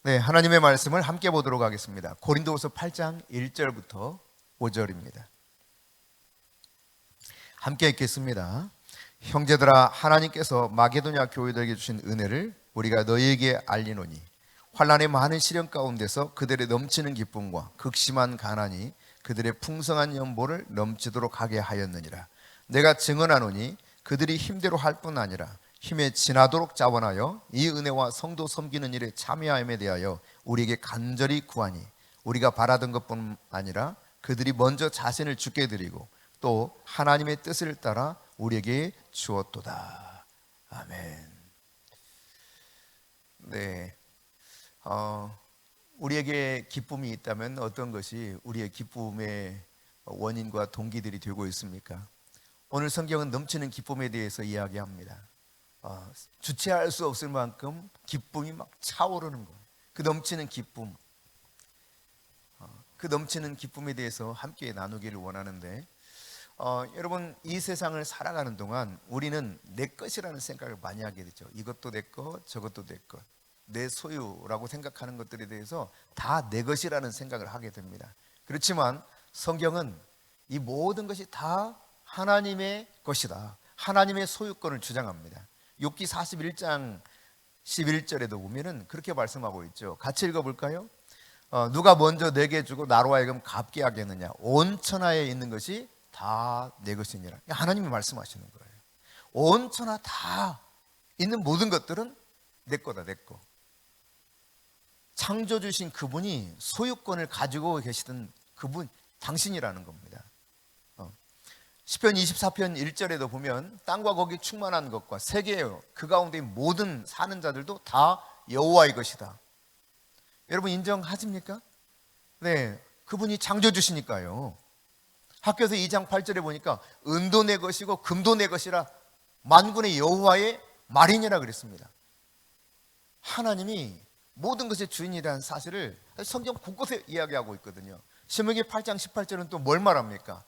네, 하나님의 말씀을 함께 보도록 하겠습니다. 고린도후서 8장 1절부터 5절입니다. 함께 읽겠습니다. 형제들아, 하나님께서 마게도냐 교회들에게 주신 은혜를 우리가 너희에게 알리노니 환난의 많은 시련 가운데서 그들의 넘치는 기쁨과 극심한 가난이 그들의 풍성한 연보를 넘치도록 하게 하였느니라. 내가 증언하노니 그들이 힘대로 할 뿐 아니라 힘에 지나도록 자원하여 이 은혜와 성도 섬기는 일에 참여함에 대하여 우리에게 간절히 구하니 우리가 바라던 것뿐 아니라 그들이 먼저 자신을 주께 드리고 또 하나님의 뜻을 따라 우리에게 주었도다. 아멘. 네, 우리에게 기쁨이 있다면 어떤 것이 우리의 기쁨의 원인과 동기들이 되고 있습니까? 오늘 성경은 넘치는 기쁨에 대해서 이야기합니다. 주체할 수 없을 만큼 기쁨이 막 차오르는 거예요. 그 넘치는 기쁨, 그 넘치는 기쁨에 대해서 함께 나누기를 원하는데, 여러분, 이 세상을 살아가는 동안 우리는 내 것이라는 생각을 많이 하게 되죠. 이것도 내 것, 저것도 내 것, 내 소유라고 생각하는 것들에 대해서 다 내 것이라는 생각을 하게 됩니다. 그렇지만 성경은 이 모든 것이 다 하나님의 것이다, 하나님의 소유권을 주장합니다. 욥기 41장 11절에도 보면은 그렇게 말씀하고 있죠. 같이 읽어볼까요? 누가 먼저 내게 주고 나로 하여금 갚게 하겠느냐? 온 천하에 있는 것이 다 내 것이니라. 하나님이 말씀하시는 거예요. 온 천하 다 있는 모든 것들은 내 거다, 내 거. 창조 주신 그분이 소유권을 가지고 계시던 그분, 당신이라는 겁니다. 시편 24편 1절에도 보면 땅과 거기 충만한 것과 세계요 그 가운데 모든 사는 자들도 다 여호와의 것이다. 여러분 인정하십니까? 네, 그분이 창조 주시니까요. 학교에서 2장 8절에 보니까 은도 내 것이고 금도 내 것이라 만군의 여호와의 말이니라 그랬습니다. 하나님이 모든 것의 주인이라는 사실을 성경 곳곳에 이야기하고 있거든요. 신명기 8장 18절은 또 뭘 말합니까?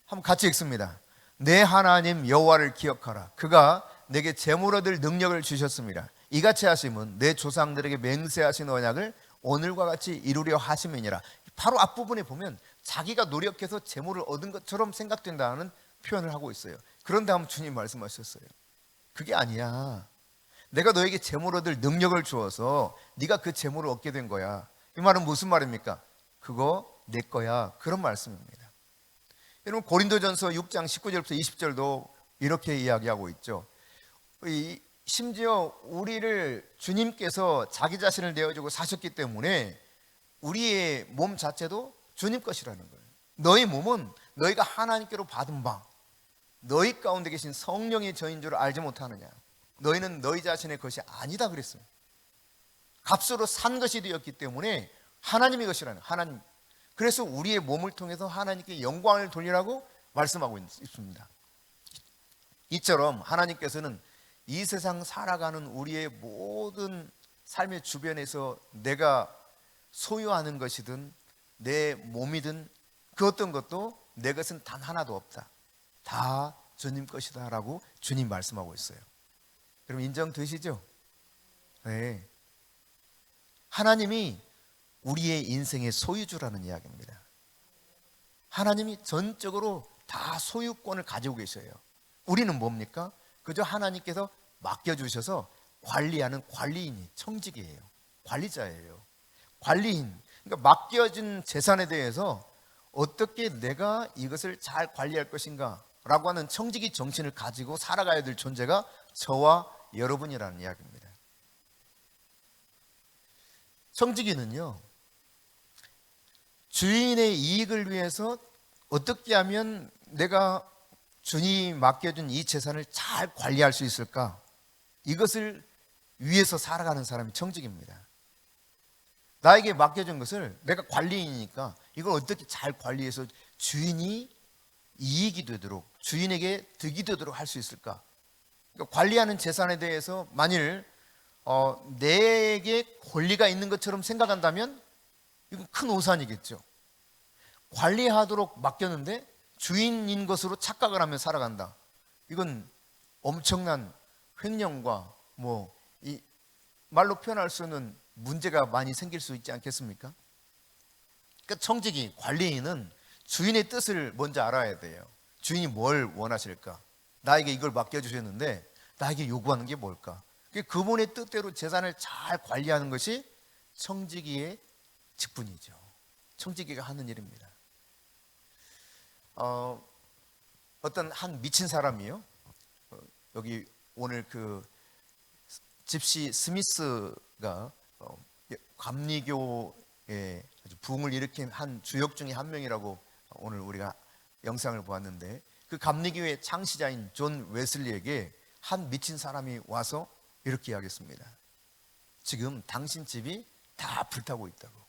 한번 같이 읽습니다. 내 하나님 여호와를 기억하라. 그가 내게 재물 얻을 능력을 주셨습니다. 이같이 하심은 내 조상들에게 맹세하신 언약을 오늘과 같이 이루려 하심이니라. 바로 앞부분에 보면 자기가 노력해서 재물을 얻은 것처럼 생각된다는 표현을 하고 있어요. 그런 다음 주님 말씀하셨어요. 그게 아니야. 내가 너에게 재물 얻을 능력을 주어서 네가 그 재물을 얻게 된 거야. 이 말은 무슨 말입니까? 그거 내 거야. 그런 말씀입니다. 여러분 고린도전서 6장 19절부터 20절도 이렇게 이야기하고 있죠. 심지어 우리를 주님께서 자기 자신을 내어주고 사셨기 때문에 우리의 몸 자체도 주님 것이라는 거예요. 너희 몸은 너희가 하나님께로 받은 바 너희 가운데 계신 성령의 저인 줄 알지 못하느냐. 너희는 너희 자신의 것이 아니다 그랬어요. 값으로 산 것이 되었기 때문에 하나님의 것이라는 거예요. 하나님. 그래서 우리의 몸을 통해서 하나님께 영광을 돌리라고 말씀하고 있습니다. 이처럼 하나님께서는 이 세상 살아가는 우리의 모든 삶의 주변에서 내가 소유하는 것이든 내 몸이든 그 어떤 것도 내 것은 단 하나도 없다. 다 주님 것이다 라고 주님 말씀하고 있어요. 여러분 인정되시죠? 네. 하나님이 우리의 인생의 소유주라는 이야기입니다. 하나님이 전적으로 다 소유권을 가지고 계셔요. 우리는 뭡니까? 그저 하나님께서 맡겨주셔서 관리하는 관리인이 청직이에요. 관리자예요. 관리인. 그러니까 맡겨진 재산에 대해서 어떻게 내가 이것을 잘 관리할 것인가 라고 하는 청직이 정신을 가지고 살아가야 될 존재가 저와 여러분이라는 이야기입니다. 청지기는요, 주인의 이익을 위해서 어떻게 하면 내가 주님이 맡겨준 이 재산을 잘 관리할 수 있을까? 이것을 위해서 살아가는 사람이 청직입니다. 나에게 맡겨준 것을 내가 관리인이니까 이걸 어떻게 잘 관리해서 주인이 이익이 되도록, 주인에게 득이 되도록 할 수 있을까? 그러니까 관리하는 재산에 대해서 만일 내게 권리가 있는 것처럼 생각한다면 이건 큰 오산이겠죠. 관리하도록 맡겼는데 주인인 것으로 착각을 하며 살아간다. 이건 엄청난 횡령과 이 말로 표현할 수 없는 문제가 많이 생길 수 있지 않겠습니까? 그러니까 청지기, 관리인은 주인의 뜻을 먼저 알아야 돼요. 주인이 뭘 원하실까? 나에게 이걸 맡겨주셨는데 나에게 요구하는 게 뭘까? 그분의 뜻대로 재산을 잘 관리하는 것이 청지기의 직분이죠. 청지기가 하는 일입니다. 어떤 한 미친 사람이요. 여기 오늘 그 집시 스미스가 감리교에 아주 부흥을 일으킨 한 주역 중에 한 명이라고 오늘 우리가 영상을 보았는데, 그 감리교의 창시자인 존 웨슬리에게 한 미친 사람이 와서 이렇게 이야기했습니다. 지금 당신 집이 다 불타고 있다고.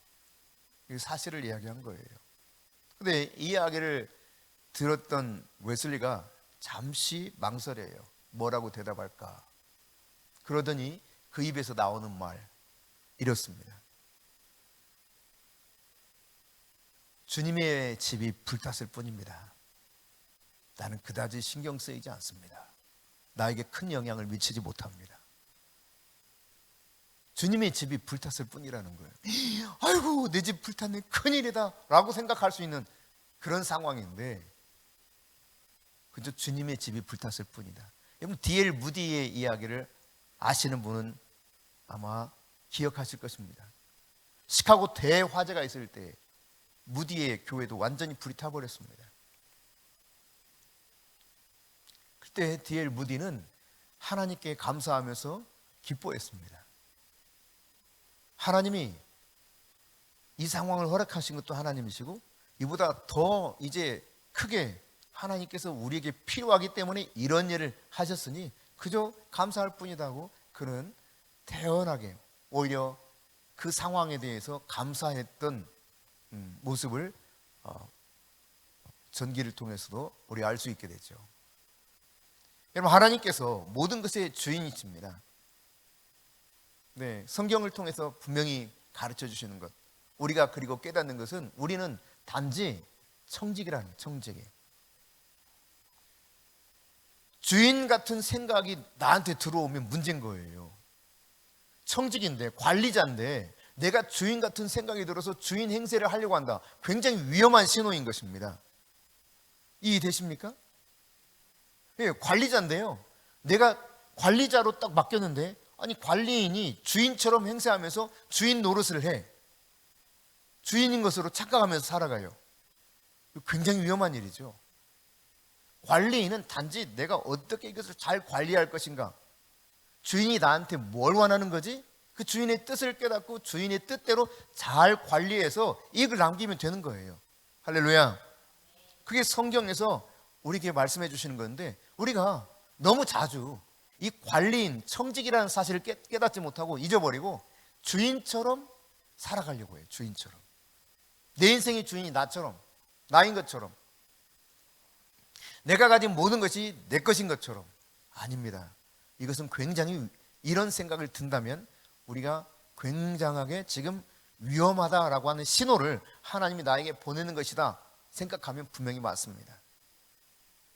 이 사실을 이야기한 거예요. 근데 이 이야기를 들었던 웨슬리가 잠시 망설여요. 뭐라고 대답할까? 그러더니 그 입에서 나오는 말 이렇습니다. 주님의 집이 불탔을 뿐입니다. 나는 그다지 신경 쓰이지 않습니다. 나에게 큰 영향을 미치지 못합니다. 주님의 집이 불탔을 뿐이라는 거예요. 아이고, 내 집 불탔네, 큰일이다 라고 생각할 수 있는 그런 상황인데, 그저 주님의 집이 불탔을 뿐이다. 여러분, D.L. 무디의 이야기를 아시는 분은 아마 기억하실 것입니다. 시카고 대화재가 있을 때 무디의 교회도 완전히 불이 타버렸습니다. 그때 D.L. 무디는 하나님께 감사하면서 기뻐했습니다. 하나님이 이 상황을 허락하신 것도 하나님이시고, 이보다 더 이제 크게 하나님께서 우리에게 필요하기 때문에 이런 일을 하셨으니 그저 감사할 뿐이다고, 그는 태연하게 오히려 그 상황에 대해서 감사했던 모습을 전기를 통해서도 우리 알 수 있게 되죠. 여러분, 하나님께서 모든 것의 주인이십니다. 네, 성경을 통해서 분명히 가르쳐 주시는 것, 우리가 그리고 깨닫는 것은, 우리는 단지 청지기라는, 청지기. 주인 같은 생각이 나한테 들어오면 문제인 거예요. 청지기인데, 관리자인데 내가 주인 같은 생각이 들어서 주인 행세를 하려고 한다. 굉장히 위험한 신호인 것입니다. 이해되십니까? 예, 관리자인데요, 내가 관리자로 딱 맡겼는데, 아니 관리인이 주인처럼 행세하면서 주인 노릇을 해. 주인인 것으로 착각하면서 살아가요. 굉장히 위험한 일이죠. 관리인은 단지 내가 어떻게 이것을 잘 관리할 것인가, 주인이 나한테 뭘 원하는 거지? 그 주인의 뜻을 깨닫고 주인의 뜻대로 잘 관리해서 이익을 남기면 되는 거예요. 할렐루야. 그게 성경에서 우리에게 말씀해 주시는 건데, 우리가 너무 자주 이 관리인, 청직이라는 사실을 깨닫지 못하고 잊어버리고 주인처럼 살아가려고 해요. 주인처럼. 내 인생의 주인이 나처럼, 나인 것처럼, 내가 가진 모든 것이 내 것인 것처럼. 아닙니다. 이것은 굉장히, 이런 생각을 든다면 우리가 굉장하게 지금 위험하다라고 하는 신호를 하나님이 나에게 보내는 것이다 생각하면 분명히 맞습니다.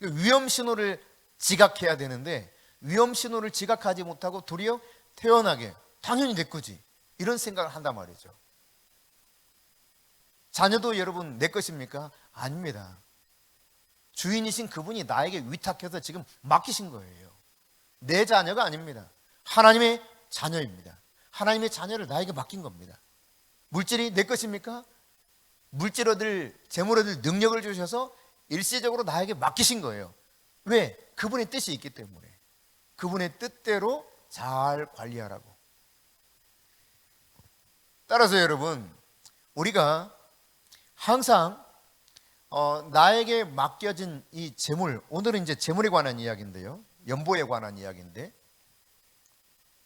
위험 신호를 지각해야 되는데, 위험 신호를 지각하지 못하고 도리어 태연하게 당연히 내 거지, 이런 생각을 한단 말이죠. 자녀도 여러분 내 것입니까? 아닙니다. 주인이신 그분이 나에게 위탁해서 지금 맡기신 거예요. 내 자녀가 아닙니다. 하나님의 자녀입니다. 하나님의 자녀를 나에게 맡긴 겁니다. 물질이 내 것입니까? 물질 얻을, 재물 얻을 능력을 주셔서 일시적으로 나에게 맡기신 거예요. 왜? 그분의 뜻이 있기 때문에. 그분의 뜻대로 잘 관리하라고. 따라서 여러분, 우리가 항상 나에게 맡겨진 이 재물, 오늘은 이제 재물에 관한 이야기인데요, 연보에 관한 이야기인데,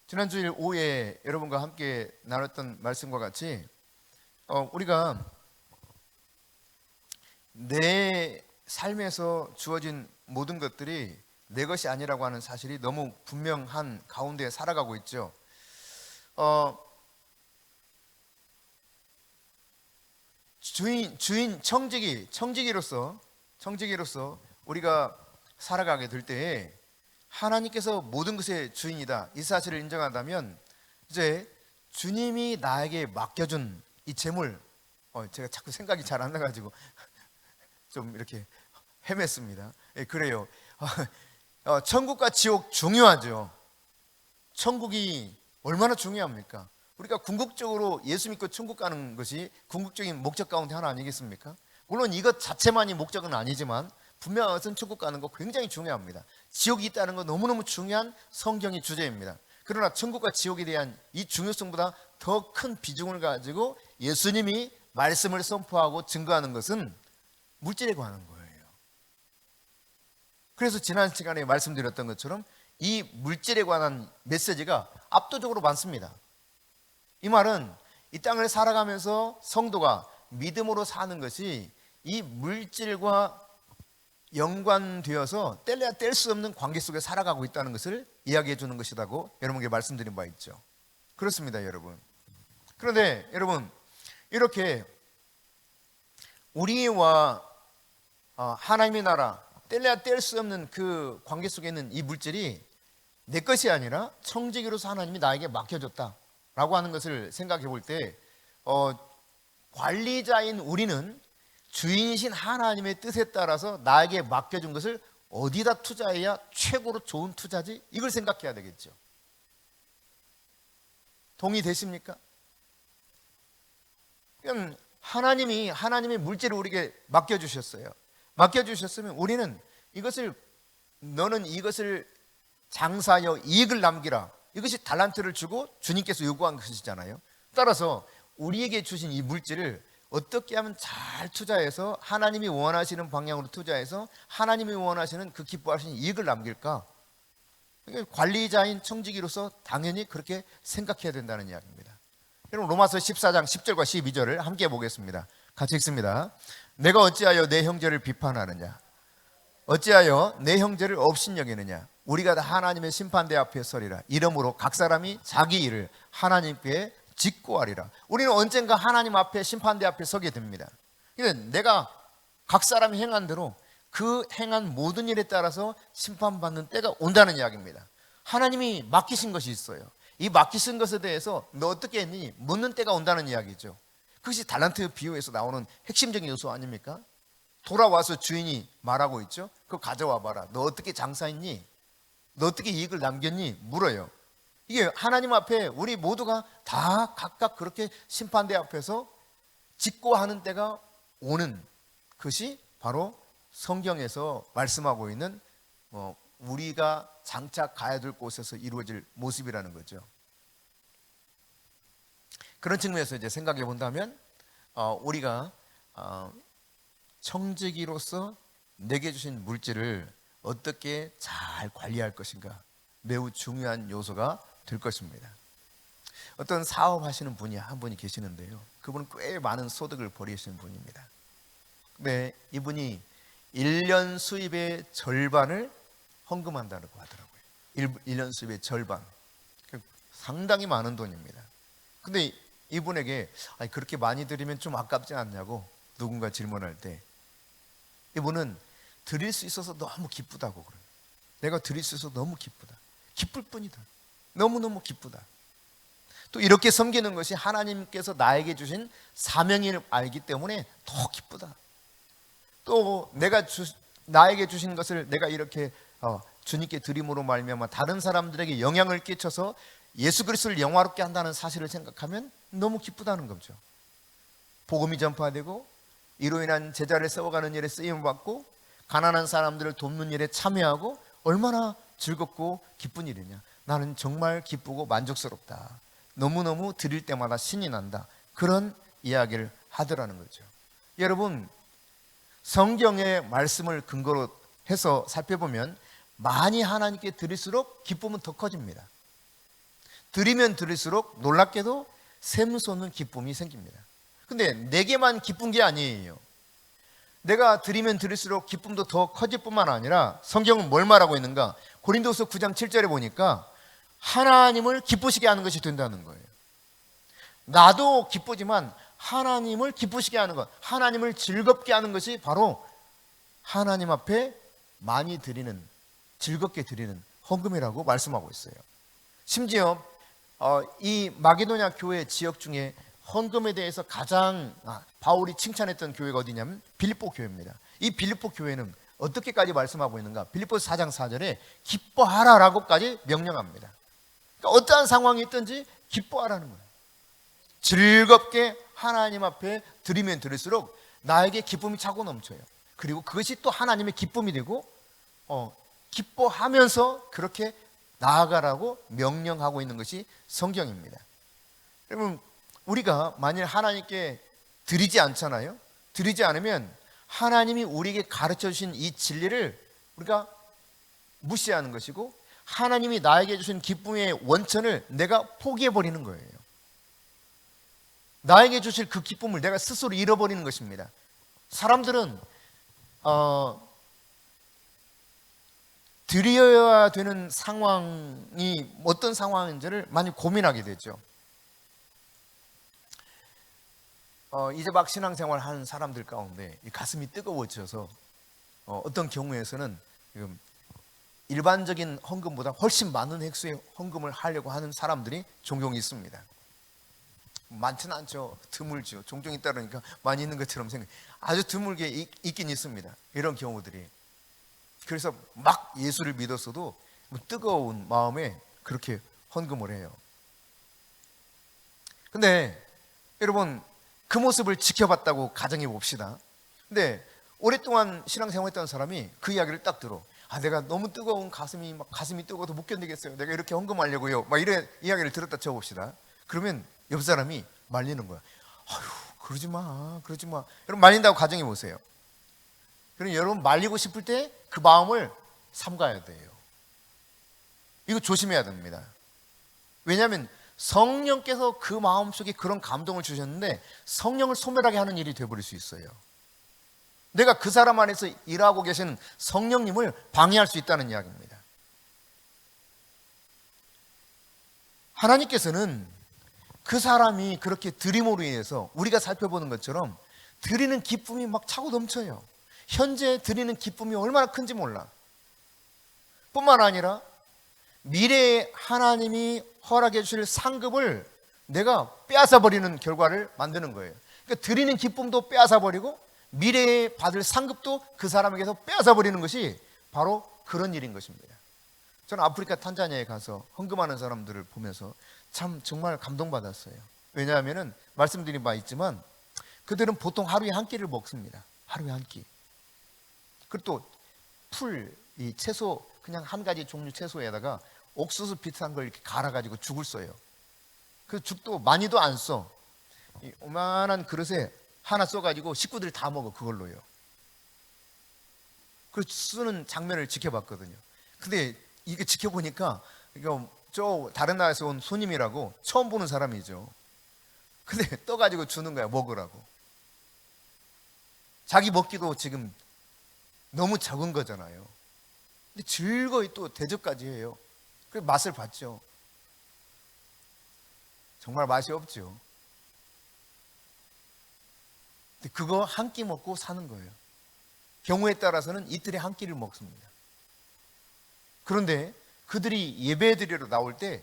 지난주일 오후에 여러분과 함께 나눴던 말씀과 같이 우리가 내 삶에서 주어진 모든 것들이 내 것이 아니라고 하는 사실이 너무 분명한 가운데 살아가고 있죠. 청지기로서 우리가 살아가게 될 때에 하나님께서 모든 것의 주인이다, 이 사실을 인정한다면 이제 주님이 나에게 맡겨준 이 재물, 제가 자꾸 생각이 잘 안 나가지고 좀 이렇게 헤맸습니다. 예, 그래요. 천국과 지옥 중요하죠. 천국이 얼마나 중요합니까? 우리가 궁극적으로 예수 믿고 천국 가는 것이 궁극적인 목적 가운데 하나 아니겠습니까? 물론 이것 자체만이 목적은 아니지만 분명한 것은 천국 가는 거 굉장히 중요합니다. 지옥이 있다는 건 너무너무 중요한 성경의 주제입니다. 그러나 천국과 지옥에 대한 이 중요성보다 더 큰 비중을 가지고 예수님이 말씀을 선포하고 증거하는 것은 물질에 관한 거예요. 그래서 지난 시간에 말씀드렸던 것처럼 이 물질에 관한 메시지가 압도적으로 많습니다. 이 말은 이 땅을 살아가면서 성도가 믿음으로 사는 것이 이 물질과 연관되어서 뗄래야 뗄 수 없는 관계 속에 살아가고 있다는 것을 이야기해 주는 것이라고 여러분께 말씀드린 바 있죠. 그렇습니다, 여러분. 그런데 여러분, 이렇게 우리와 하나님의 나라, 뗄래야 뗄 수 없는 그 관계 속에 있는 이 물질이 내 것이 아니라 청지기로서 하나님이 나에게 맡겨줬다라고 하는 것을 생각해 볼 때 관리자인 우리는 주인이신 하나님의 뜻에 따라서 나에게 맡겨준 것을 어디다 투자해야 최고로 좋은 투자지? 이걸 생각해야 되겠죠. 동의되십니까? 그럼 하나님의 물질을 우리에게 맡겨주셨어요. 맡겨주셨으면 우리는 너는 이것을 장사하여 이익을 남기라. 이것이 달란트를 주고 주님께서 요구한 것이잖아요. 따라서 우리에게 주신 이 물질을 어떻게 하면 잘 투자해서 하나님이 원하시는 방향으로 투자해서 하나님이 원하시는 그 기뻐하시는 이익을 남길까? 관리자인 청지기로서 당연히 그렇게 생각해야 된다는 이야기입니다. 여러분, 로마서 14장 10절과 12절을 함께 보겠습니다. 같이 읽습니다. 내가 어찌하여 내 형제를 비판하느냐? 어찌하여 내 형제를 업신여기느냐? 우리가 다 하나님의 심판대 앞에 서리라. 이러므로 각 사람이 자기 일을 하나님께 직고하리라. 우리는 언젠가 하나님 앞에 심판대 앞에 서게 됩니다. 내가 각 사람이 행한 대로 그 행한 모든 일에 따라서 심판받는 때가 온다는 이야기입니다. 하나님이 맡기신 것이 있어요. 이 맡기신 것에 대해서 너 어떻게 했니? 묻는 때가 온다는 이야기죠. 그것이 달란트 비유에서 나오는 핵심적인 요소 아닙니까? 돌아와서 주인이 말하고 있죠. 그거 가져와 봐라. 너 어떻게 장사했니? 너 어떻게 이익을 남겼니? 물어요. 이게 하나님 앞에 우리 모두가 다 각각 그렇게 심판대 앞에서 직고하는 때가 오는 것이 바로 성경에서 말씀하고 있는 우리가 장차 가야 될 곳에서 이루어질 모습이라는 거죠. 그런 측면에서 이제 생각해 본다면 우리가 청지기로서 내게 주신 물질을 어떻게 잘 관리할 것인가 매우 중요한 요소가 될 것입니다. 어떤 사업하시는 분이 한 분이 계시는데요. 그분은 꽤 많은 소득을 벌이시는 분입니다. 근데 이분이 1년 수입의 절반을 헌금한다고 하더라고요. 1년 수입의 절반. 상당히 많은 돈입니다. 근데 이분에게 그렇게 많이 드리면 좀 아깝지 않냐고 누군가 질문할 때 이분은 드릴 수 있어서 너무 기쁘다고 그래요. 내가 드릴 수 있어서 너무 기쁘다. 기쁠 뿐이다. 너무너무 기쁘다. 또 이렇게 섬기는 것이 하나님께서 나에게 주신 사명을 알기 때문에 더 기쁘다. 또 나에게 주신 것을 내가 이렇게 주님께 드림으로 말미암아 다른 사람들에게 영향을 끼쳐서 예수 그리스도를 영화롭게 한다는 사실을 생각하면 너무 기쁘다는 거죠. 복음이 전파되고 이로 인한 제자를 세워가는 일에 쓰임을 받고 가난한 사람들을 돕는 일에 참여하고 얼마나 즐겁고 기쁜 일이냐. 나는 정말 기쁘고 만족스럽다. 너무너무 드릴 때마다 신이 난다. 그런 이야기를 하더라는 거죠. 여러분, 성경의 말씀을 근거로 해서 살펴보면 많이 하나님께 드릴수록 기쁨은 더 커집니다. 드리면 드릴수록 놀랍게도 샘솟는 기쁨이 생깁니다. 근데 내게만 기쁜 게 아니에요. 내가 드리면 드릴수록 기쁨도 더 커질 뿐만 아니라 성경은 뭘 말하고 있는가? 고린도서 9장 7절에 보니까 하나님을 기쁘시게 하는 것이 된다는 거예요. 나도 기쁘지만 하나님을 기쁘시게 하는 것, 하나님을 즐겁게 하는 것이 바로 하나님 앞에 많이 드리는, 즐겁게 드리는 헌금이라고 말씀하고 있어요. 심지어 이 마게도냐 교회 지역 중에 헌금에 대해서 가장 바울이 칭찬했던 교회가 어디냐면 빌립보 교회입니다. 이 빌립보 교회는 어떻게까지 말씀하고 있는가? 빌립보서 4장 4절에 기뻐하라라고까지 명령합니다. 그러니까 어떠한 상황이 있든지 기뻐하라는 거예요. 즐겁게 하나님 앞에 드리면 드릴수록 나에게 기쁨이 차고 넘쳐요. 그리고 그것이 또 하나님의 기쁨이 되고 기뻐하면서 그렇게 나아가라고 명령하고 있는 것이 성경입니다. 여러분, 우리가 만일 하나님께 드리지 않잖아요. 드리지 않으면 하나님이 우리에게 가르쳐 주신 이 진리를 우리가 무시하는 것이고, 하나님이 나에게 주신 기쁨의 원천을 내가 포기해 버리는 거예요. 나에게 주실 그 기쁨을 내가 스스로 잃어버리는 것입니다. 사람들은 드려야 되는 상황이 어떤 상황인지를 많이 고민하게 되죠. 이제 막 신앙생활 하는 사람들 가운데 가슴이 뜨거워져서 어떤 경우에서는 지금 일반적인 헌금보다 훨씬 많은 획수의 헌금을 하려고 하는 사람들이 종종 있습니다. 많지는 않죠. 드물죠. 종종 있다 그러니까 많이 있는 것처럼 아주 드물게 있긴 있습니다. 이런 경우들이. 그래서 막 예수를 믿었어도 뜨거운 마음에 그렇게 헌금을 해요. 근데 여러분, 그 모습을 지켜봤다고 가정해 봅시다. 근데 오랫동안 신앙생활했던 사람이 그 이야기를 딱 들어. 내가 너무 뜨거운 가슴이 뜨거워서 못 견디겠어요. 내가 이렇게 헌금하려고요. 이런 이야기를 들었다 쳐봅시다. 그러면 옆 사람이 말리는 거야. 그러지 마. 여러분, 말린다고 가정해 보세요. 그럼 여러분, 말리고 싶을 때 그 마음을 삼가야 돼요. 이거 조심해야 됩니다. 왜냐하면 성령께서 그 마음속에 그런 감동을 주셨는데 성령을 소멸하게 하는 일이 되어버릴 수 있어요. 내가 그 사람 안에서 일하고 계시는 성령님을 방해할 수 있다는 이야기입니다. 하나님께서는 그 사람이 그렇게 드림으로 인해서 우리가 살펴보는 것처럼 드리는 기쁨이 막 차고 넘쳐요. 현재 드리는 기쁨이 얼마나 큰지 몰라. 뿐만 아니라 미래에 하나님이 허락해 주실 상급을 내가 빼앗아 버리는 결과를 만드는 거예요. 그러니까 드리는 기쁨도 빼앗아 버리고 미래에 받을 상급도 그 사람에게서 빼앗아 버리는 것이 바로 그런 일인 것입니다. 저는 아프리카 탄자니아에 가서 헌금하는 사람들을 보면서 참 정말 감동받았어요. 왜냐하면 말씀드린 바 있지만 그들은 보통 하루에 한 끼를 먹습니다. 하루에 한 끼. 그리고 또 이 채소, 그냥 한 가지 종류 채소에다가 옥수수 비슷한 걸 이렇게 갈아가지고 죽을 써요. 그 죽도 많이도 안 써. 이 오만한 그릇에 하나 써가지고 식구들이 다 먹어, 그걸로요. 그 쓰는 장면을 지켜봤거든요. 근데 이게 지켜보니까 이거 저 다른 나라에서 온 손님이라고 처음 보는 사람이죠. 근데 떠가지고 주는 거야, 먹으라고. 자기 먹기도 지금 너무 적은 거잖아요. 근데 즐거이 또 대접까지 해요. 그 맛을 봤죠. 정말 맛이 없죠. 근데 그거 한 끼 먹고 사는 거예요. 경우에 따라서는 이틀에 한 끼를 먹습니다. 그런데 그들이 예배 드리러 나올 때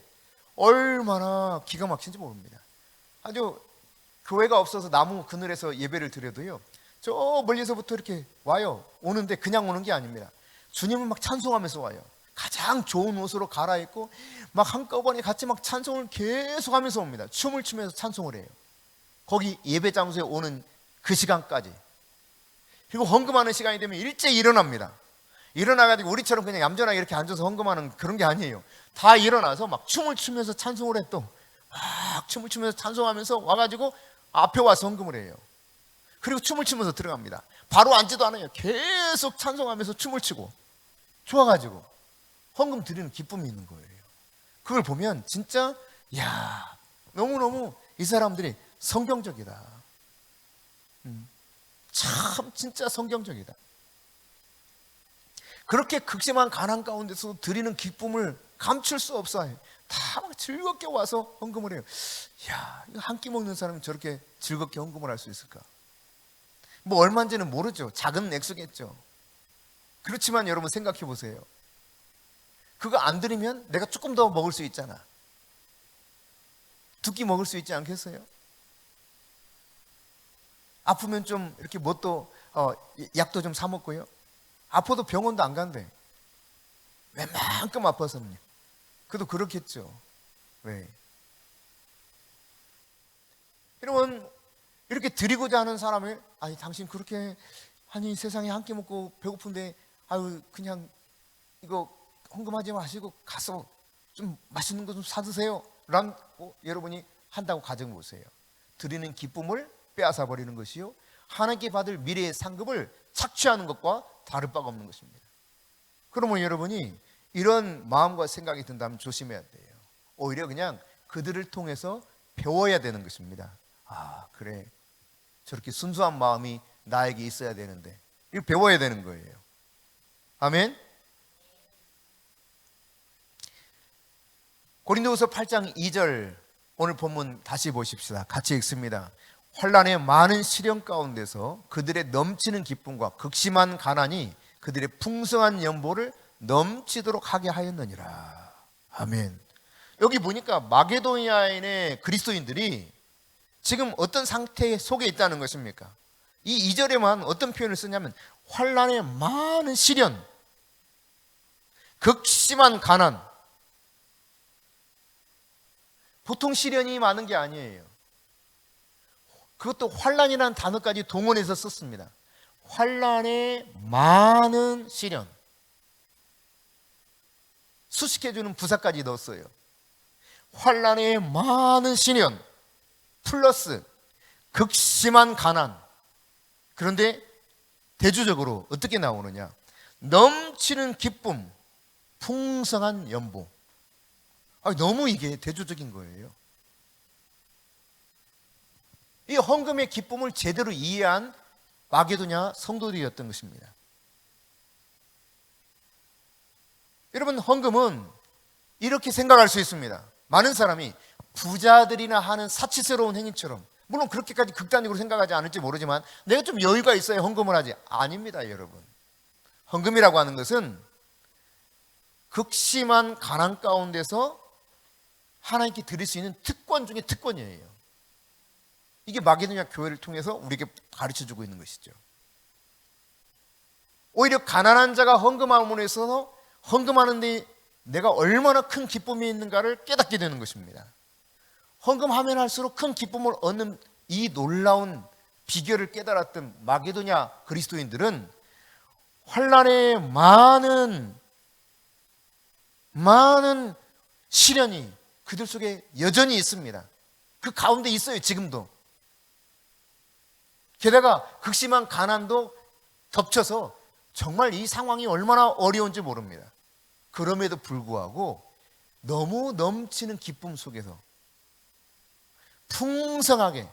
얼마나 기가 막힌지 모릅니다. 아주 교회가 없어서 나무 그늘에서 예배를 드려도요, 저 멀리서부터 이렇게 와요. 오는데 그냥 오는 게 아닙니다. 주님을 막 찬송하면서 와요. 가장 좋은 옷으로 갈아입고 막 한꺼번에 같이 막 찬송을 계속 하면서 옵니다. 춤을 추면서 찬송을 해요. 거기 예배 장소에 오는 그 시간까지. 그리고 헌금하는 시간이 되면 일찍 일어납니다. 일어나가지고 우리처럼 그냥 얌전하게 이렇게 앉아서 헌금하는 그런 게 아니에요. 다 일어나서 막 춤을 추면서 찬송을 해. 또 막 춤을 추면서 찬송하면서 와가지고 앞에 와서 헌금을 해요. 그리고 춤을 추면서 들어갑니다. 바로 앉지도 않아요. 계속 찬송하면서 춤을 추고. 좋아가지고 헌금 드리는 기쁨이 있는 거예요. 그걸 보면 진짜 너무너무 이 사람들이 성경적이다. 참 진짜 성경적이다. 그렇게 극심한 가난 가운데서 드리는 기쁨을 감출 수 없어요. 다 막 즐겁게 와서 헌금을 해요. 이거 한 끼 먹는 사람은 저렇게 즐겁게 헌금을 할 수 있을까? 뭐 얼마인지는 모르죠. 작은 액수겠죠. 그렇지만 여러분 생각해 보세요. 그거 안 드리면 내가 조금 더 먹을 수 있잖아. 두 끼 먹을 수 있지 않겠어요? 아프면 좀 이렇게 뭣도 약도 좀 사 먹고요. 아파도 병원도 안 간대. 웬만큼 아파서는요. 그래도 그렇겠죠. 왜? 여러분, 이렇게 드리고자 하는 사람을, 아니 당신 그렇게 아니 세상에 한 끼 먹고 배고픈데 아유 그냥 이거 헌금하지 마시고 가서 좀 맛있는 거 좀 사드세요 라고 여러분이 한다고 가정 보세요. 드리는 기쁨을 빼앗아 버리는 것이요, 하나님께 받을 미래의 상급을 착취하는 것과 다를 바가 없는 것입니다. 그러면 여러분이 이런 마음과 생각이 든다면 조심해야 돼요. 오히려 그냥 그들을 통해서 배워야 되는 것입니다. 아 그래, 저렇게 순수한 마음이 나에게 있어야 되는데, 이거 배워야 되는 거예요. 아멘. 고린도후서 8장 2절 오늘 본문 다시 보십시다. 같이 읽습니다. 환난의 많은 시련 가운데서 그들의 넘치는 기쁨과 극심한 가난이 그들의 풍성한 연보를 넘치도록 하게 하였느니라. 아멘. 여기 보니까 마게도니아인의 그리스도인들이 지금 어떤 상태 속에 있다는 것입니까? 이 2절에만 어떤 표현을 쓰냐면 환난의 많은 시련, 극심한 가난. 보통 시련이 많은 게 아니에요. 그것도 환난이라는 단어까지 동원해서 썼습니다. 환난의 많은 시련. 수식해주는 부사까지 넣었어요. 환난의 많은 시련 플러스 극심한 가난. 그런데 대조적으로 어떻게 나오느냐? 넘치는 기쁨, 풍성한 연보. 너무 이게 대조적인 거예요. 이 헌금의 기쁨을 제대로 이해한 마게도냐 성도들이었던 것입니다. 여러분, 헌금은 이렇게 생각할 수 있습니다. 많은 사람이 부자들이나 하는 사치스러운 행위처럼, 물론 그렇게까지 극단적으로 생각하지 않을지 모르지만 내가 좀 여유가 있어야 헌금을 하지. 아닙니다, 여러분. 헌금이라고 하는 것은 극심한 가난 가운데서 하나님께 드릴 수 있는 특권 중에 특권이에요. 이게 마게도냐 교회를 통해서 우리에게 가르쳐주고 있는 것이죠. 오히려 가난한 자가 헌금함으로 있어서 헌금하는데 내가 얼마나 큰 기쁨이 있는가를 깨닫게 되는 것입니다. 헌금하면 할수록 큰 기쁨을 얻는 이 놀라운 비결을 깨달았던 마게도냐 그리스도인들은 환난의 많은 시련이 그들 속에 여전히 있습니다. 그 가운데 있어요, 지금도. 게다가 극심한 가난도 덮쳐서 정말 이 상황이 얼마나 어려운지 모릅니다. 그럼에도 불구하고 너무 넘치는 기쁨 속에서 풍성하게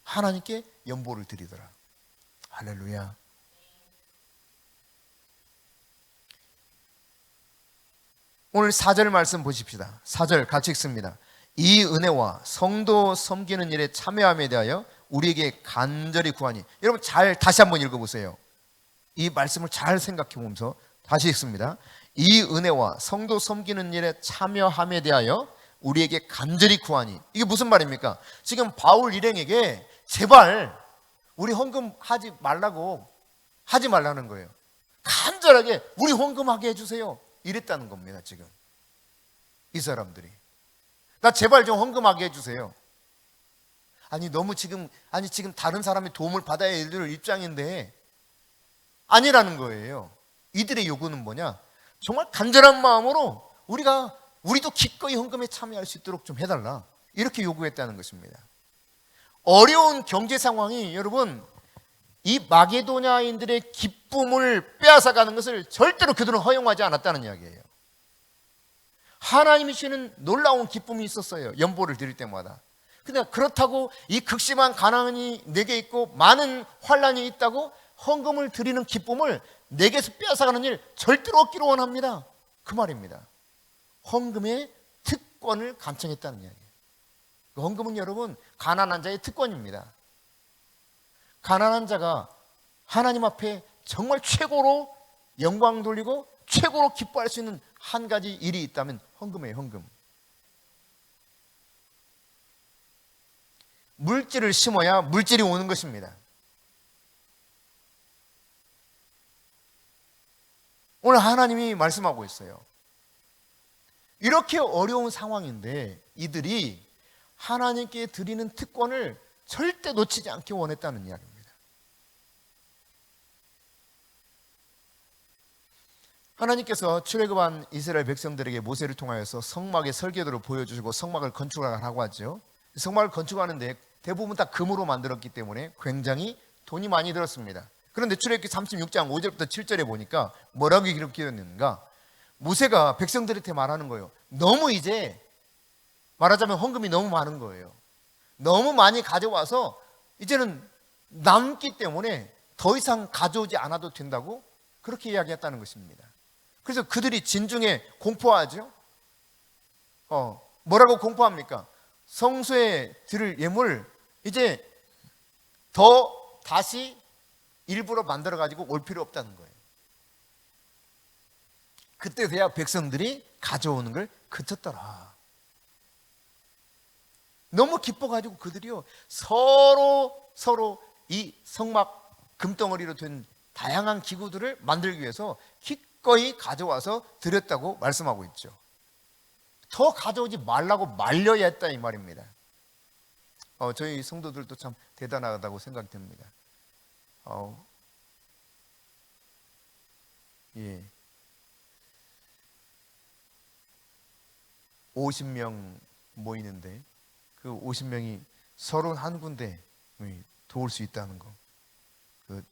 하나님께 연보를 드리더라. 할렐루야. 오늘 4절 말씀 보십시다. 4절 같이 읽습니다. 이 은혜와 성도 섬기는 일에 참여함에 대하여 우리에게 간절히 구하니. 여러분 잘 다시 한번 읽어보세요. 이 말씀을 잘 생각해 보면서 다시 읽습니다. 이 은혜와 성도 섬기는 일에 참여함에 대하여 우리에게 간절히 구하니. 이게 무슨 말입니까? 지금 바울 일행에게 제발 우리 헌금하지 말라고 하지 말라는 거예요. 간절하게 우리 헌금하게 해주세요 이랬다는 겁니다. 지금 이 사람들이 나 제발 좀 헌금하게 해주세요. 지금 다른 사람의 도움을 받아야 될 입장인데 아니라는 거예요. 이들의 요구는 뭐냐? 정말 간절한 마음으로 우리도 기꺼이 헌금에 참여할 수 있도록 좀 해달라, 이렇게 요구했다는 것입니다. 어려운 경제 상황이 여러분 이 마게도냐인들의 기쁨을 빼앗아가는 것을 절대로 그들은 허용하지 않았다는 이야기예요. 하나님이 주시는 놀라운 기쁨이 있었어요, 연보를 드릴 때마다. 근데 그렇다고 이 극심한 가난이 내게 있고 많은 환난이 있다고 헌금을 드리는 기쁨을 내게서 빼앗아가는 일 절대로 없기를 원합니다, 그 말입니다. 헌금의 특권을 간청했다는 이야기예요. 헌금은 여러분 가난한 자의 특권입니다. 가난한 자가 하나님 앞에 정말 최고로 영광 돌리고 최고로 기뻐할 수 있는 한 가지 일이 있다면 헌금이에요, 헌금. 물질을 심어야 물질이 오는 것입니다. 오늘 하나님이 말씀하고 있어요. 이렇게 어려운 상황인데 이들이 하나님께 드리는 특권을 절대 놓치지 않기 원했다는 이야기입니다. 하나님께서 출애굽한 이스라엘 백성들에게 모세를 통하여서 성막의 설계도를 보여주시고 성막을 건축하라고 하죠. 성막을 건축하는데 대부분 다 금으로 만들었기 때문에 굉장히 돈이 많이 들었습니다. 그런데 출애굽기 36장 5절부터 7절에 보니까 뭐라고 기록되었는가? 모세가 백성들한테 말하는 거예요. 너무 이제 말하자면 헌금이 너무 많은 거예요. 너무 많이 가져와서 이제는 남기 때문에 더 이상 가져오지 않아도 된다고 그렇게 이야기했다는 것입니다. 그래서 그들이 진중에 공포하죠. 뭐라고 공포합니까? 성소에 드릴 예물 이제 더 다시 일부러 만들어 가지고 올 필요 없다는 거예요. 그때 돼야 백성들이 가져오는 걸 그쳤더라. 너무 기뻐가지고 그들이요 서로 이 성막 금덩어리로 된 다양한 기구들을 만들기 위해서 기꺼이 가져와서 드렸다고 말씀하고 있죠. 더 가져오지 말라고 말려야 했다 이 말입니다. 저희 성도들도 참 대단하다고 생각됩니다. 예. 50명 모이는데 그 50명이 서로 한 군데 도울 수 있다는 거.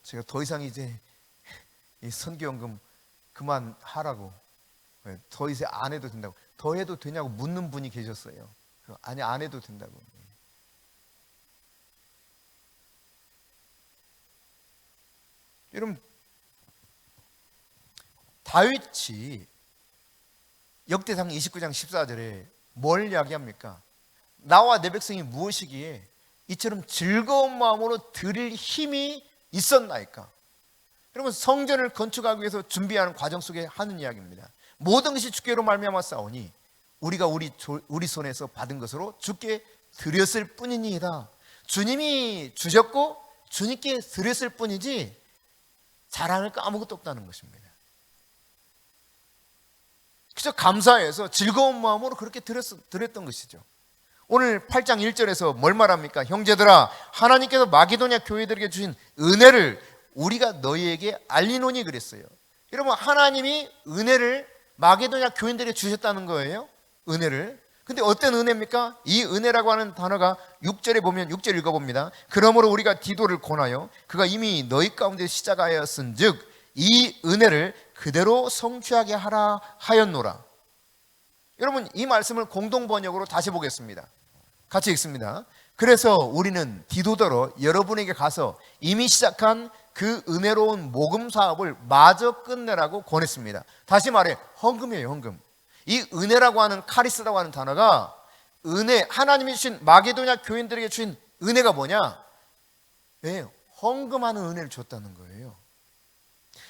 제가 더 이상 이제 이 선교연금 그만하라고, 더 이상 안 해도 된다고, 더 해도 되냐고 묻는 분이 계셨어요. 아니 안 해도 된다고. 여러분 다윗이 역대상 29장 14절에 뭘 이야기합니까? 나와 내 백성이 무엇이기에 이처럼 즐거운 마음으로 드릴 힘이 있었나이까? 여러분 성전을 건축하기 위해서 준비하는 과정 속에 하는 이야기입니다. 모든 것이 주께로 말미암아 싸우니 우리가 우리 손에서 받은 것으로 주께 드렸을 뿐이니이다. 주님이 주셨고 주님께 드렸을 뿐이지 자랑할 거 아무것도 없다는 것입니다. 그저 감사해서 즐거운 마음으로 그렇게 드렸던 것이죠. 오늘 8장 1절에서 뭘 말합니까? 형제들아 하나님께서 마게도냐 교회들에게 주신 은혜를 우리가 너희에게 알리노니 그랬어요. 여러분 하나님이 은혜를 마게도냐 교인들에게 주셨다는 거예요. 은혜를. 근데 어떤 은혜입니까? 이 은혜라고 하는 단어가 6절에 보면 6절 읽어봅니다. 그러므로 우리가 디도를 권하여 그가 이미 너희 가운데 시작하였은즉 이 은혜를 그대로 성취하게 하라 하였노라. 여러분 이 말씀을 공동 번역으로 다시 보겠습니다. 같이 읽습니다. 그래서 우리는 디도더러 여러분에게 가서 이미 시작한 그 은혜로운 모금 사업을 마저 끝내라고 권했습니다. 다시 말해 헌금이에요. 헌금. 이 은혜라고 하는 카리스라고 하는 단어가 은혜, 하나님이 주신 마게도냐 교인들에게 주신 은혜가 뭐냐? 네, 헌금하는 은혜를 줬다는 거예요.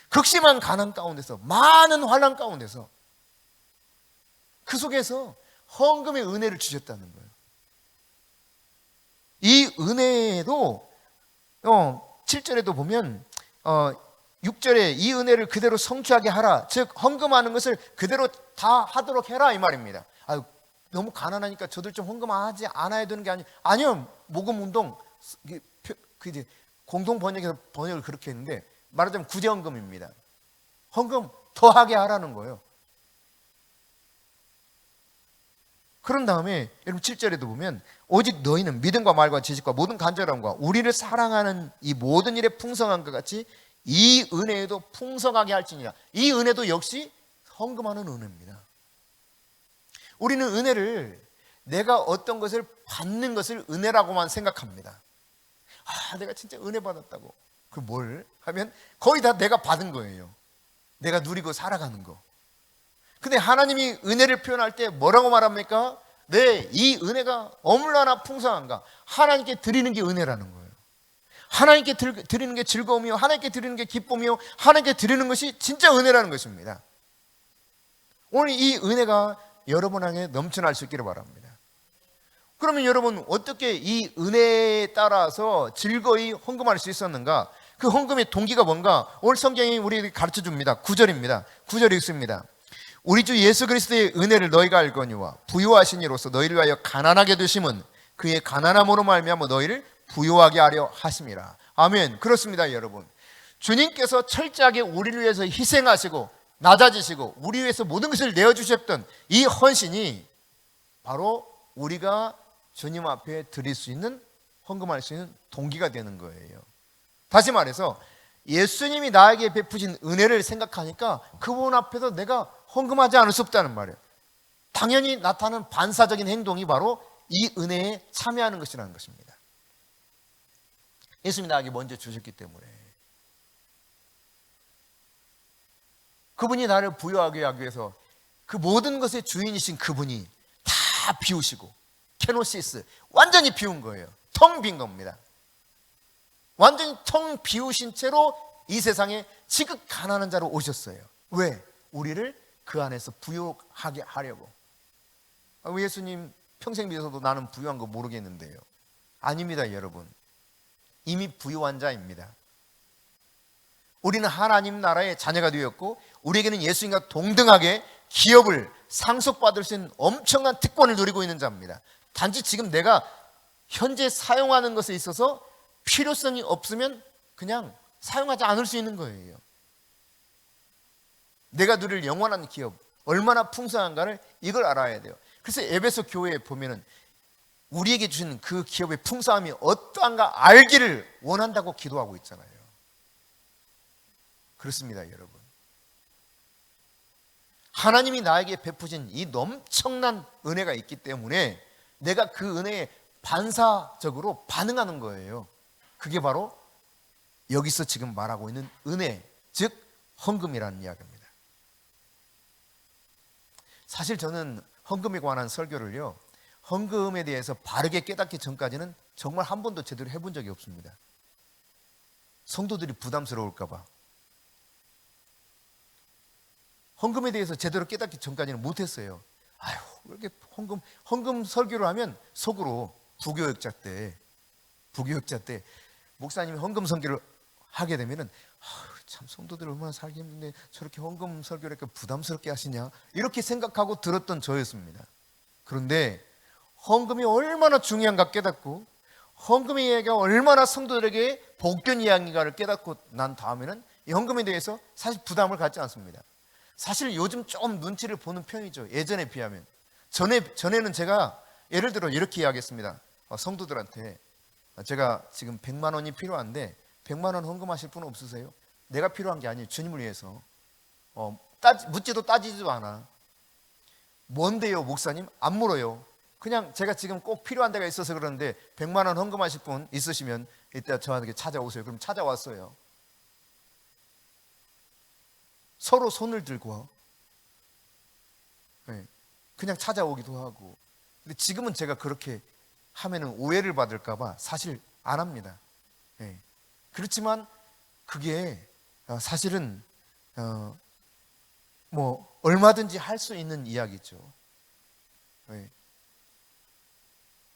극심한 가난 가운데서 많은 환난 가운데서 그 속에서 헌금의 은혜를 주셨다는 거예요. 이 은혜도 7절에도 보면 6절에 이 은혜를 그대로 성취하게 하라. 즉 헌금하는 것을 그대로 다 하도록 해라 이 말입니다. 너무 가난하니까 저들 좀 헌금하지 않아야 되는 게 아니요. 모금 운동 이제 공동 번역에서 번역을 그렇게 했는데 말하자면 구제헌금입니다. 헌금 더 하게 하라는 거예요. 그런 다음에 여러분 7절에도 보면 오직 너희는 믿음과 말과 지식과 모든 간절함과 우리를 사랑하는 이 모든 일에 풍성한 것 같이 이 은혜에도 풍성하게 할지니라. 이 은혜도 역시 헌금하는 은혜입니다. 우리는 은혜를 내가 어떤 것을 받는 것을 은혜라고만 생각합니다. 내가 진짜 은혜 받았다고. 그 뭘 하면 거의 다 내가 받은 거예요. 내가 누리고 살아가는 거. 근데 하나님이 은혜를 표현할 때 뭐라고 말합니까? 네, 이 은혜가 얼마나 풍성한가. 하나님께 드리는 게 은혜라는 거예요. 하나님께 드리는 게 즐거움이요, 하나님께 드리는 게 기쁨이요, 하나님께 드리는 것이 진짜 은혜라는 것입니다. 오늘 이 은혜가 여러분에게 넘쳐날 수 있기를 바랍니다. 그러면 여러분 어떻게 이 은혜에 따라서 즐거이 헌금할 수 있었는가? 그 헌금의 동기가 뭔가? 오늘 성경이 우리에게 가르쳐 줍니다. 9절입니다. 9절이 있습니다. 우리 주 예수 그리스도의 은혜를 너희가 알거니와 부유하신 이로서 너희를 위하여 가난하게 되심은 그의 가난함으로 말미암아 너희를 부유하게 하려 하심이라. 아멘. 그렇습니다, 여러분. 주님께서 철저하게 우리를 위해서 희생하시고 낮아지시고 우리 위해서 모든 것을 내어주셨던 이 헌신이 바로 우리가 주님 앞에 드릴 수 있는, 헌금할 수 있는 동기가 되는 거예요. 다시 말해서 예수님이 나에게 베푸신 은혜를 생각하니까 그분 앞에서 내가 헌금하지 않을 수 없다는 말이에요. 당연히 나타나는 반사적인 행동이 바로 이 은혜에 참여하는 것이라는 것입니다. 예수님이 나에게 먼저 주셨기 때문에 그분이 나를 부유하게 하기 위해서 그 모든 것의 주인이신 그분이 다 비우시고, 케노시스, 완전히 비운 거예요. 텅 빈 겁니다. 완전히 텅 비우신 채로 이 세상에 지극 가난한 자로 오셨어요. 왜? 우리를 그 안에서 부유하게 하려고. 예수님 평생 믿어서도 나는 부유한 거 모르겠는데요. 아닙니다, 여러분. 이미 부유한 자입니다. 우리는 하나님 나라의 자녀가 되었고 우리에게는 예수님과 동등하게 기업을 상속받을 수 있는 엄청난 특권을 누리고 있는 자입니다. 단지 지금 내가 현재 사용하는 것에 있어서 필요성이 없으면 그냥 사용하지 않을 수 있는 거예요. 내가 누릴 영원한 기업 얼마나 풍성한가를 이걸 알아야 돼요. 그래서 에베소 교회에 보면은 우리에게 주신 그 기업의 풍성함이 어떠한가 알기를 원한다고 기도하고 있잖아요. 그렇습니다, 여러분. 하나님이 나에게 베푸신 이 넘청난 은혜가 있기 때문에 내가 그 은혜에 반사적으로 반응하는 거예요. 그게 바로 여기서 지금 말하고 있는 은혜, 즉 헌금이라는 이야기입니다. 사실 저는 헌금에 관한 설교를요, 헌금에 대해서 바르게 깨닫기 전까지는 정말 한 번도 제대로 해본 적이 없습니다. 성도들이 부담스러울까 봐. 헌금에 대해서 제대로 깨닫기 전까지는 못했어요. 아유, 왜 이렇게 헌금 설교를 하면 속으로 부교육자 때 목사님이 헌금 설교를 하게 되면은 참 성도들 얼마나 살기 힘든데 저렇게 헌금 설교를 이렇게 부담스럽게 하시냐 이렇게 생각하고 들었던 저였습니다. 그런데 헌금이 얼마나 중요한가 깨닫고 헌금의 이야기가 얼마나 성도들에게 복된 이야기인가를 깨닫고 난 다음에는 이 헌금에 대해서 사실 부담을 갖지 않습니다. 사실 요즘 좀 눈치를 보는 편이죠. 예전에 비하면. 전에는 제가 예를 들어 이렇게 이야기했습니다. 성도들한테 제가 지금 100만 원이 필요한데 100만 원 헌금하실 분 없으세요? 내가 필요한 게 아니에요. 주님을 위해서. 묻지도 따지지도 않아. 뭔데요, 목사님? 안 물어요. 그냥 제가 지금 꼭 필요한 데가 있어서 그러는데 100만 원 헌금하실 분 있으시면 이따 저한테 찾아오세요. 그럼 찾아왔어요. 서로 손을 들고 그냥 찾아오기도 하고. 근데 지금은 제가 그렇게 하면은 오해를 받을까 봐 사실 안 합니다. 그렇지만 그게 사실은 뭐 얼마든지 할 수 있는 이야기죠.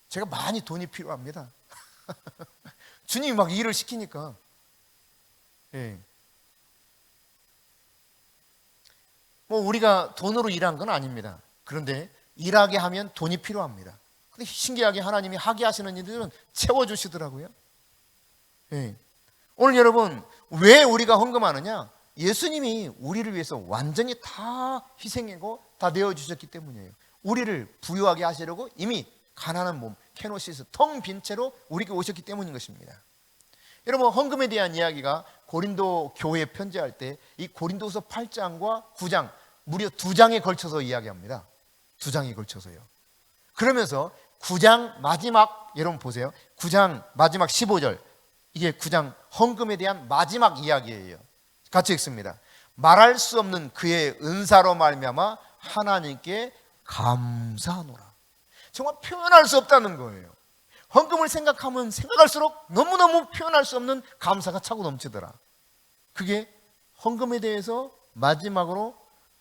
제가 많이 돈이 필요합니다. 주님이 막 일을 시키니까. 뭐 우리가 돈으로 일한 건 아닙니다. 그런데 일하게 하면 돈이 필요합니다. 근데 신기하게 하나님이 하게 하시는 일들은 채워주시더라고요. 오늘 여러분 왜 우리가 헌금하느냐? 예수님이 우리를 위해서 완전히 다 희생하고 다 내어주셨기 때문이에요. 우리를 부유하게 하시려고 이미 가난한 몸, 케노시스, 텅 빈 채로 우리에게 오셨기 때문인 것입니다. 여러분 헌금에 대한 이야기가 고린도 교회에 편지할 때 이 고린도서 8장과 9장 무려 2장에 걸쳐서 이야기합니다. 2장에 걸쳐서요. 그러면서 9장 마지막, 여러분 보세요. 9장 마지막 15절, 이게 9장 헌금에 대한 마지막 이야기예요. 같이 읽습니다. 말할 수 없는 그의 은사로 말미암아 하나님께 감사하노라. 정말 표현할 수 없다는 거예요. 헌금을 생각하면 생각할수록 너무너무 표현할 수 없는 감사가 차고 넘치더라. 그게 헌금에 대해서 마지막으로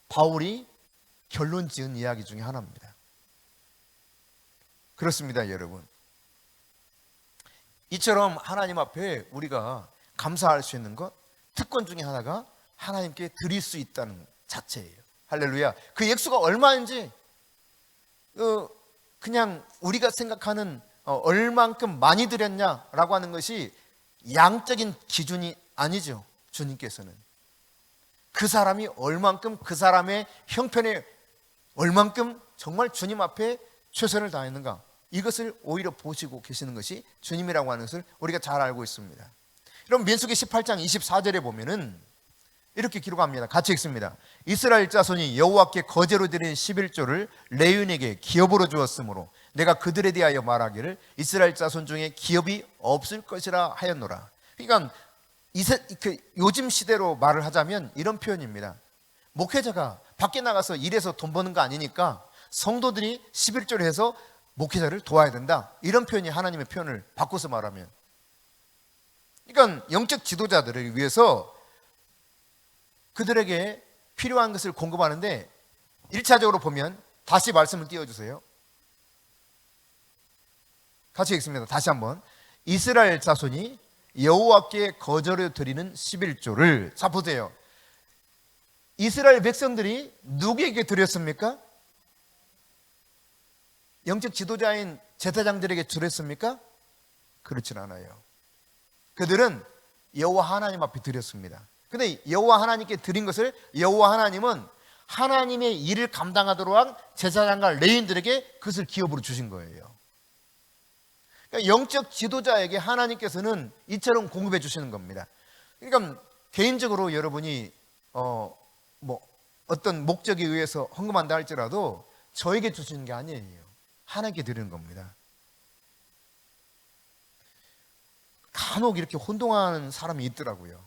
바울이 결론 지은 이야기 중에 하나입니다. 그렇습니다, 여러분. 이처럼 하나님 앞에 우리가 감사할 수 있는 것, 특권 중에 하나가 하나님께 드릴 수 있다는 자체예요. 할렐루야. 그 액수가 얼마인지 그냥 우리가 생각하는 얼만큼 많이 드렸냐라고 하는 것이 양적인 기준이 아니죠. 주님께서는 그 사람이 얼만큼, 그 사람의 형편에 얼만큼 정말 주님 앞에 최선을 다했는가, 이것을 오히려 보시고 계시는 것이 주님이라고 하는 것을 우리가 잘 알고 있습니다. 그럼 민수기 18장 24절에 보면은 이렇게 기록합니다. 같이 읽습니다. 이스라엘 자손이 여호와께 거제로 드린 11조를 레위인에게 기업으로 주었으므로 내가 그들에 대하여 말하기를 이스라엘 자손 중에 기업이 없을 것이라 하였노라. 그러니까 요즘 시대로 말을 하자면 이런 표현입니다. 목회자가 밖에 나가서 일해서 돈 버는 거 아니니까 성도들이 11조를 해서 목회자를 도와야 된다, 이런 표현이 하나님의 표현을 바꿔서 말하면, 그러니까 영적 지도자들을 위해서 그들에게 필요한 것을 공급하는데, 1차적으로 보면 다시 말씀을 띄워주세요. 같이 읽습니다. 다시 한번. 이스라엘 자손이 여호와께 거저로 드리는 11조를, 자 보세요. 이스라엘 백성들이 누구에게 드렸습니까? 영적 지도자인 제사장들에게 드렸습니까? 그렇진 않아요. 그들은 여호와 하나님 앞에 드렸습니다. 근데 여호와 하나님께 드린 것을 여호와 하나님은 하나님의 일을 감당하도록 한 제사장과 레위인들에게 그것을 기업으로 주신 거예요. 그러니까 영적 지도자에게 하나님께서는 이처럼 공급해 주시는 겁니다. 그러니까 개인적으로 여러분이 어떤 목적에 의해서 헌금한다 할지라도 저에게 주시는 게 아니에요. 하나님께 드리는 겁니다. 간혹 이렇게 혼동하는 사람이 있더라고요.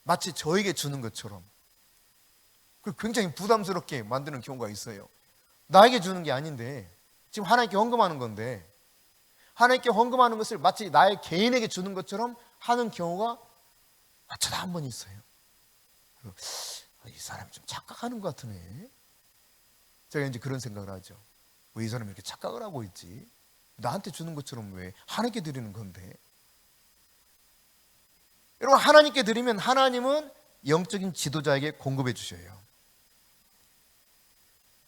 마치 저에게 주는 것처럼. 굉장히 부담스럽게 만드는 경우가 있어요. 나에게 주는 게 아닌데 지금 하나님께 헌금하는 건데, 하나님께 헌금하는 것을 마치 나의 개인에게 주는 것처럼 하는 경우가 저도 한 번 있어요. 이 사람이 좀 착각하는 것 같으네. 제가 이제 그런 생각을 하죠. 왜 이 사람이 이렇게 착각을 하고 있지? 나한테 주는 것처럼 왜 하나님께 드리는 건데? 여러분, 하나님께 드리면 하나님은 영적인 지도자에게 공급해 주셔요.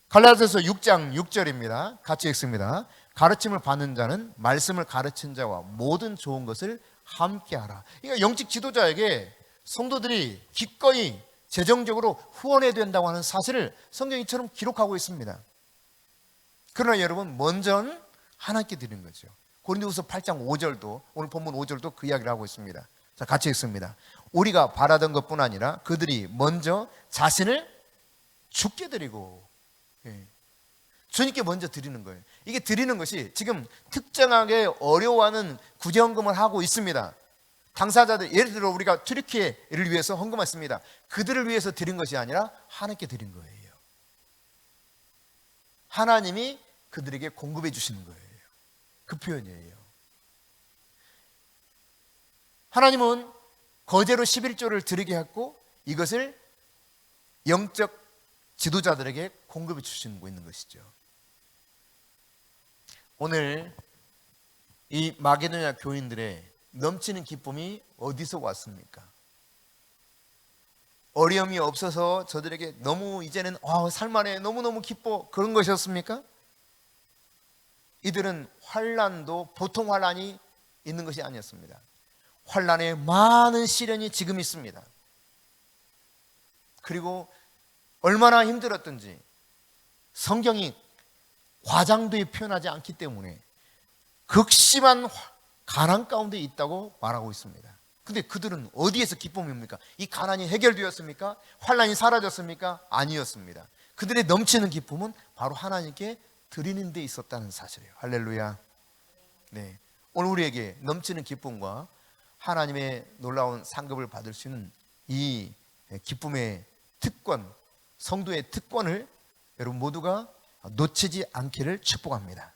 갈라디아서 6장 6절입니다. 같이 읽습니다. 가르침을 받는 자는 말씀을 가르친 자와 모든 좋은 것을 함께하라. 그러니까 영적 지도자에게 성도들이 기꺼이 재정적으로 후원해야 된다고 하는 사실을 성경이 이처럼 기록하고 있습니다. 그러나 여러분, 먼저는 하나님께 드리는 거죠. 고린도후서 8장 5절도, 오늘 본문 5절도 그 이야기를 하고 있습니다. 자, 같이 읽습니다. 우리가 바라던 것뿐 아니라 그들이 먼저 자신을 주께 드리고, 주님께 먼저 드리는 거예요. 이게 드리는 것이 지금 특정하게 어려워하는 구제헌금을 하고 있습니다. 당사자들, 예를 들어 우리가 튀르키예를 위해서 헌금했습니다. 그들을 위해서 드린 것이 아니라 하나님께 드린 거예요. 하나님이 그들에게 공급해 주시는 거예요. 그 표현이에요. 하나님은 거제로 11조를 드리게 했고 이것을 영적 지도자들에게 공급해 주시고 있는 것이죠. 오늘 이 마게도냐 교인들의 넘치는 기쁨이 어디서 왔습니까? 어려움이 없어서 저들에게 너무 이제는 살만해, 너무너무 기뻐, 그런 것이었습니까? 이들은 환난도 보통 환난이 있는 것이 아니었습니다. 환난에 많은 시련이 지금 있습니다. 그리고 얼마나 힘들었든지 성경이 과장되게 표현하지 않기 때문에 극심한 가난 가운데 있다고 말하고 있습니다. 근데 그들은 어디에서 기쁨입니까? 이 가난이 해결되었습니까? 환난이 사라졌습니까? 아니었습니다. 그들의 넘치는 기쁨은 바로 하나님께 드리는 데 있었다는 사실이에요. 할렐루야. 네, 오늘 우리에게 넘치는 기쁨과 하나님의 놀라운 상급을 받을 수 있는 이 기쁨의 특권, 성도의 특권을 여러분 모두가 놓치지 않기를 축복합니다.